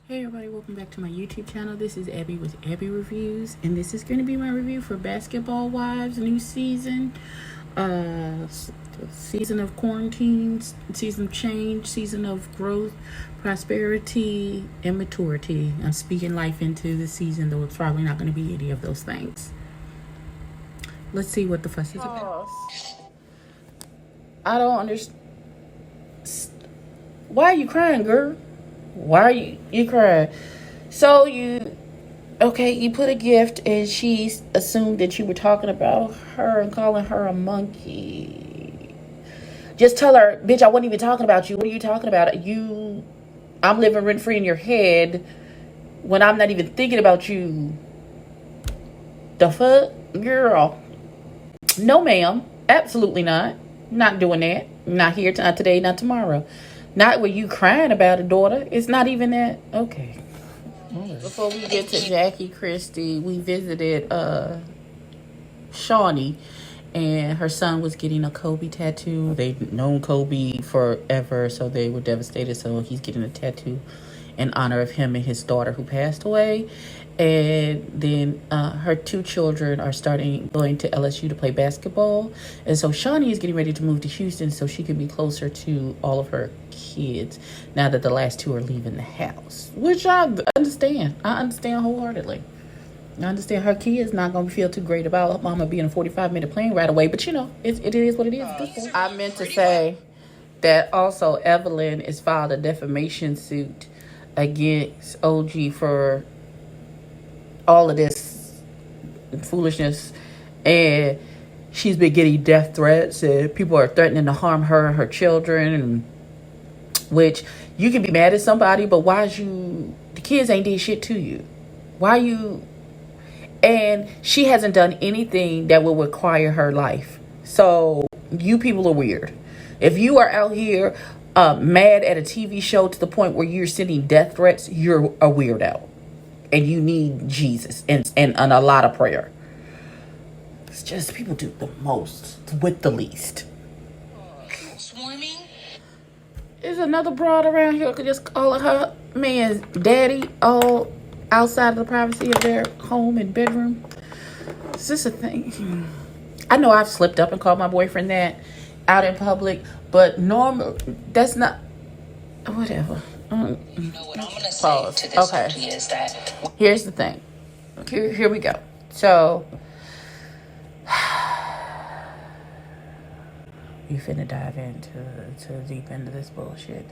Hey everybody, welcome back to my YouTube channel. This is Abby with Abby Reviews, and this is going to be my review for Basketball Wives new season. Season of quarantine, season of change, season of growth, prosperity, and maturity. I'm speaking life into the season, though it's probably not going to be any of those things. Let's see what the fuss is about. I don't understand. Why are you crying, girl? Why are you crying? So you put a gift and she assumed that you were talking about her and calling her a monkey. Just tell her, bitch, I wasn't even talking about you. What are you talking about? I'm living rent free in your head when I'm not even thinking about you. The fuck? Girl. No, ma'am. Absolutely not. Not doing that. Not here, not today, not tomorrow. Not with you crying about it, daughter. It's not even that. Okay. Before we get to Jackie Christie, we visited Shawnee, and her son was getting a Kobe tattoo. They've known Kobe forever, so they were devastated. So he's getting a tattoo in honor of him and his daughter who passed away. And then her two children are going to LSU to play basketball. And so Shawnee is getting ready to move to Houston so she can be closer to all of her kids now that the last two are leaving the house, which I understand. I understand wholeheartedly. I understand her kids not going to feel too great about mama being a 45-minute plane right away. But, it is what it is. I meant to say that also Evelyn has filed a defamation suit against OG for all of this foolishness, and she's been getting death threats, and people are threatening to harm her and her children, which you can be mad at somebody, but the kids ain't did shit to you. And she hasn't done anything that will require her life. So you people are weird. If you are out here mad at a TV show to the point where you're sending death threats, you're a weirdo. And you need Jesus and a lot of prayer. It's just people do the most with the least. Swarming? There's another broad around here who could just call her man's daddy all outside of the privacy of their home and bedroom. Is this a thing? I know I've slipped up and called my boyfriend that out in public, but normal, that's not, whatever. What I'm gonna say to this is that here's the thing. Here we go. So you finna dive into deep into this bullshit.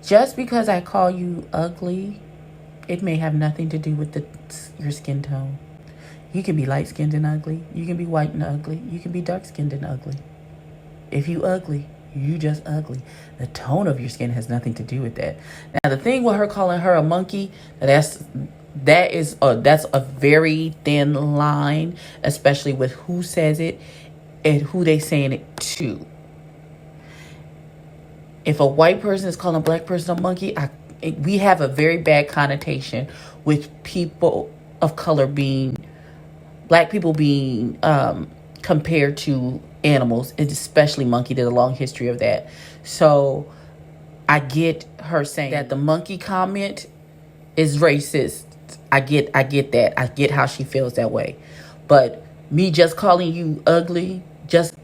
Just because I call you ugly, it may have nothing to do with your skin tone. You can be light skinned and ugly. You can be white and ugly. You can be dark skinned and ugly. If you ugly, you just ugly. The tone of your skin has nothing to do with that. Now, the thing with her calling her a monkey, that's a very thin line, especially with who says it and who they saying it to. If a white person is calling a black person a monkey, we have a very bad connotation with people of color black people being compared to animals, and especially monkey. There's a long history of that. So I get her saying that the monkey comment is racist. I get that. I get how she feels that way. But me just calling you ugly, just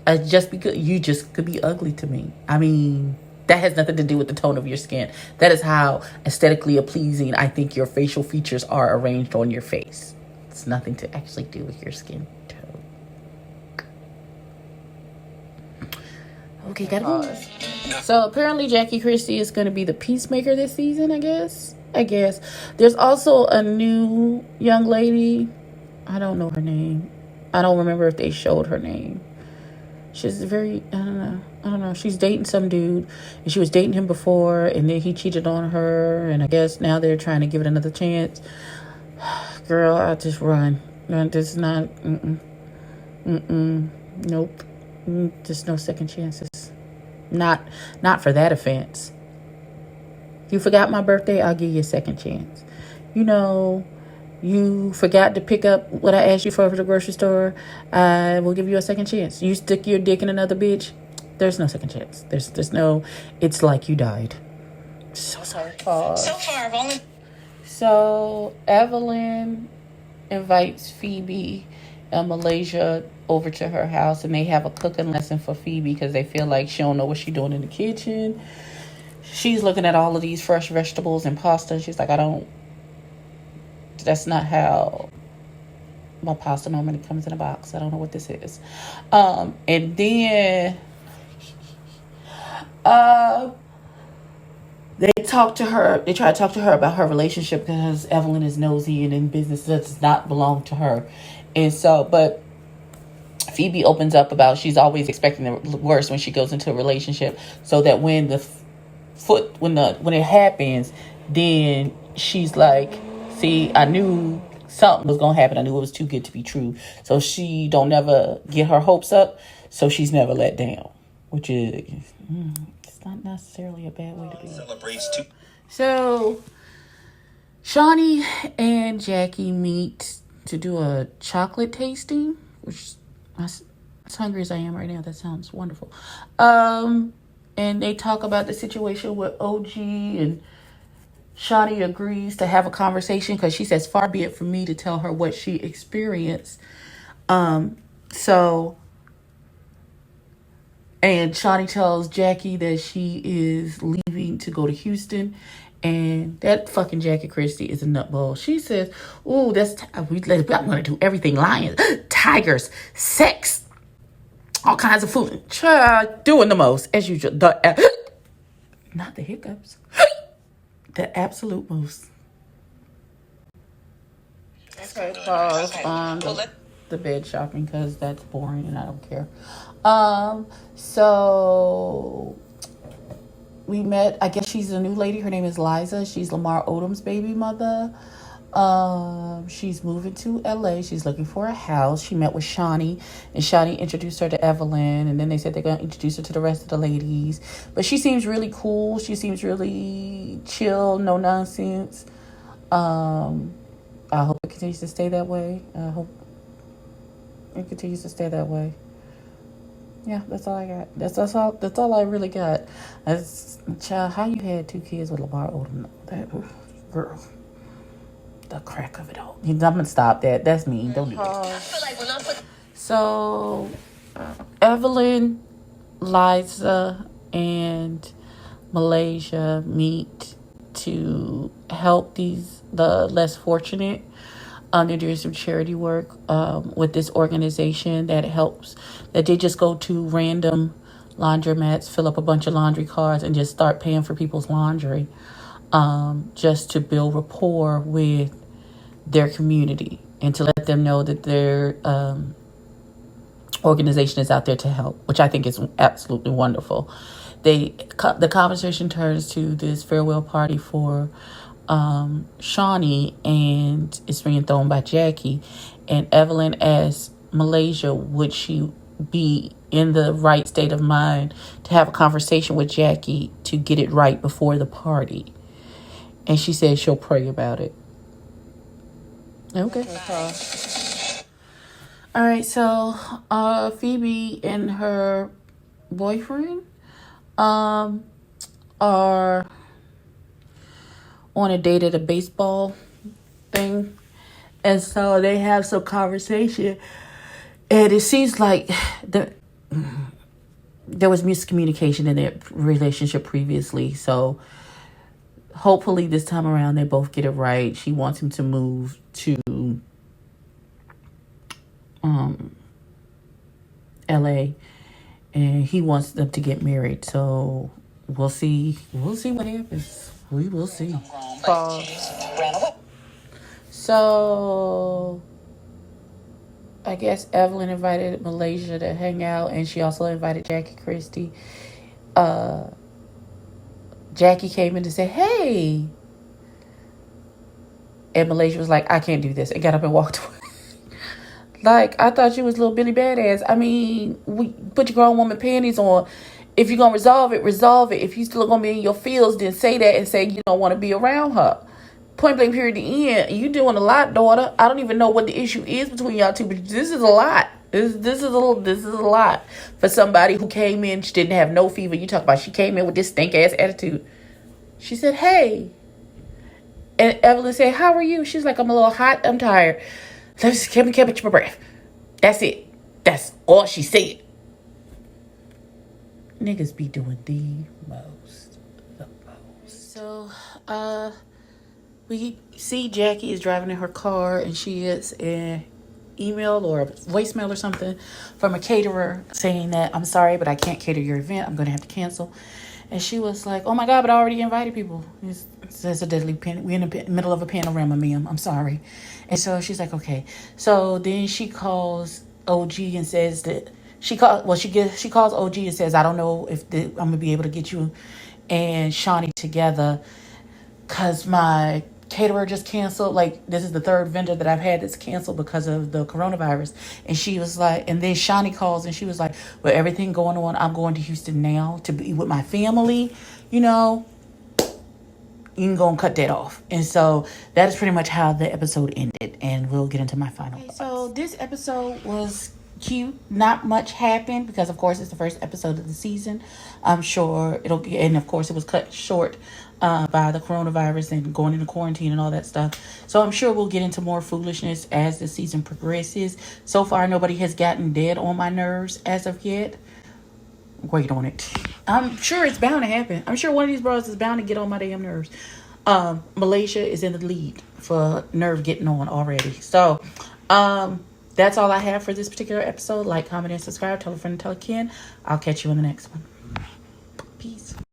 because you just could be ugly to me. I mean, that has nothing to do with the tone of your skin. That is how aesthetically pleasing I think your facial features are arranged on your face. It's nothing to actually do with your skin tone. Okay, gotta pause. So apparently Jackie Christie is going to be the peacemaker this season, I guess. There's also a new young lady. I don't know her name. I don't remember if they showed her name. She's I don't know. She's dating some dude, and she was dating him before, and then he cheated on her, and I guess now they're trying to give it another chance. Girl, I just run. This is not, nope. Just no second chances. Not for that offense. You forgot my birthday, I'll give you a second chance. You forgot to pick up what I asked you for the grocery store, I will give you a second chance. You stick your dick in another bitch, there's no second chance. There's no, it's like you died. So sorry. So far, I've only So Evelyn invites Phoebe and Malaysia over to her house, and they have a cooking lesson for Phoebe because they feel like she don't know what she's doing in the kitchen. She's looking at all of these fresh vegetables and pasta, and she's like, that's not how my pasta normally comes in a box. I don't know what this is. And then they try to talk to her about her relationship because Evelyn is nosy and in business that does not belong to her. And so, but Phoebe opens up about she's always expecting the worst when she goes into a relationship, so that when when it happens, then she's like, see, I knew something was gonna happen. I knew it was too good to be true. So she don't never get her hopes up, so she's never let down, which is it's not necessarily a bad way to be. Celebrates too. So Shawnee and Jackie meet to do a chocolate tasting, which as hungry as I am right now, that sounds wonderful. And they talk about the situation with OG, and Shawnee agrees to have a conversation because she says, far be it from me to tell her what she experienced. And Shawnee tells Jackie that she is leaving to go to Houston. And that fucking Jackie Christie is a nutball. She says, "Oh, I'm going to do everything: lions, tigers, sex, all kinds of food, doing the most as usual. Not the hiccups, the absolute most." Okay, pause on the bed shopping because that's boring and I don't care. So we met, I guess she's a new lady. Her name is Liza. She's Lamar Odom's baby mother. She's moving to LA. She's looking for a house. She met with Shawnee, and Shawnee introduced her to Evelyn, and then they said they're going to introduce her to the rest of the ladies. But she seems really cool. She seems really chill, no nonsense. I hope it continues to stay that way. I hope it continues to stay that way. Yeah, that's all I got. That's all I really got. Child, how you had 2 kids with Lamar Odom? That girl, the crack of it all. I'm gonna stop that. That's mean. Don't do it. So, Evelyn, Liza, and Malaysia meet to help the less fortunate. They're doing some charity work with this organization that helps. That they just go to random laundromats, fill up a bunch of laundry cards, and just start paying for people's laundry, just to build rapport with their community and to let them know that their organization is out there to help, which I think is absolutely wonderful. The conversation turns to this farewell party for Shawnee, and it's being thrown by Jackie. And Evelyn asks Malaysia, would she be in the right state of mind to have a conversation with Jackie to get it right before the party? And she says she'll pray about it. Okay. All right, so Phoebe and her boyfriend are on a date at a baseball thing, and so they have some conversation, and it seems like there was miscommunication in their relationship previously, so hopefully this time around they both get it right. She wants him to move to LA, and he wants them to get married, so we'll see what happens. We will see. So I guess Evelyn invited Malaysia to hang out, and she also invited Jackie Christie. Jackie came in to say, "Hey," and Malaysia was like, "I can't do this," and got up and walked away. Like, I thought you was little Billy Badass. I mean, we put your grown woman panties on. If you're going to resolve it, resolve it. If you still going to be in your fields, then say that and say you don't want to be around her. Point blank period, the end. You doing a lot, daughter. I don't even know what the issue is between y'all two, but this is a lot. This is a lot for somebody who came in. She didn't have no fever. You talk about she came in with this stink ass attitude. She said, "Hey," And Evelyn said, how are you? She's like, I'm a little hot. I'm tired. Let's can't catch my breath. That's it. That's all she said. Niggas be doing the most. So, we see Jackie is driving in her car, and she gets an email or a voicemail or something from a caterer saying that, I'm sorry, but I can't cater your event. I'm going to have to cancel. And she was like, oh my God, but I already invited people. It's a deadly we're in the middle of a panorama, ma'am. I'm sorry. And so she's like, okay. So then she calls OG and says that she calls OG and says, I don't know if I'm going to be able to get you and Shawnee together because my caterer just canceled. Like, this is the third vendor that I've had that's canceled because of the coronavirus. And she was like, and then Shawnee calls and she was like, with everything going on, I'm going to Houston now to be with my family. You know, you can go and cut that off. And so that is pretty much how the episode ended. And we'll get into my final thoughts. So this episode was cute. Not much happened because, of course, it's the first episode of the season. I'm sure it'll get, and of course it was cut short by the coronavirus and going into quarantine and all that stuff. So I'm sure we'll get into more foolishness as the season progresses. So far, nobody has gotten dead on my nerves as of yet. Wait on it. I'm sure it's bound to happen. I'm sure one of these bros is bound to get on my damn nerves. Malaysia is in the lead for nerve getting on already. So, that's all I have for this particular episode. Like, comment, and subscribe. Tell a friend, tell a kin. I'll catch you in the next one. Peace.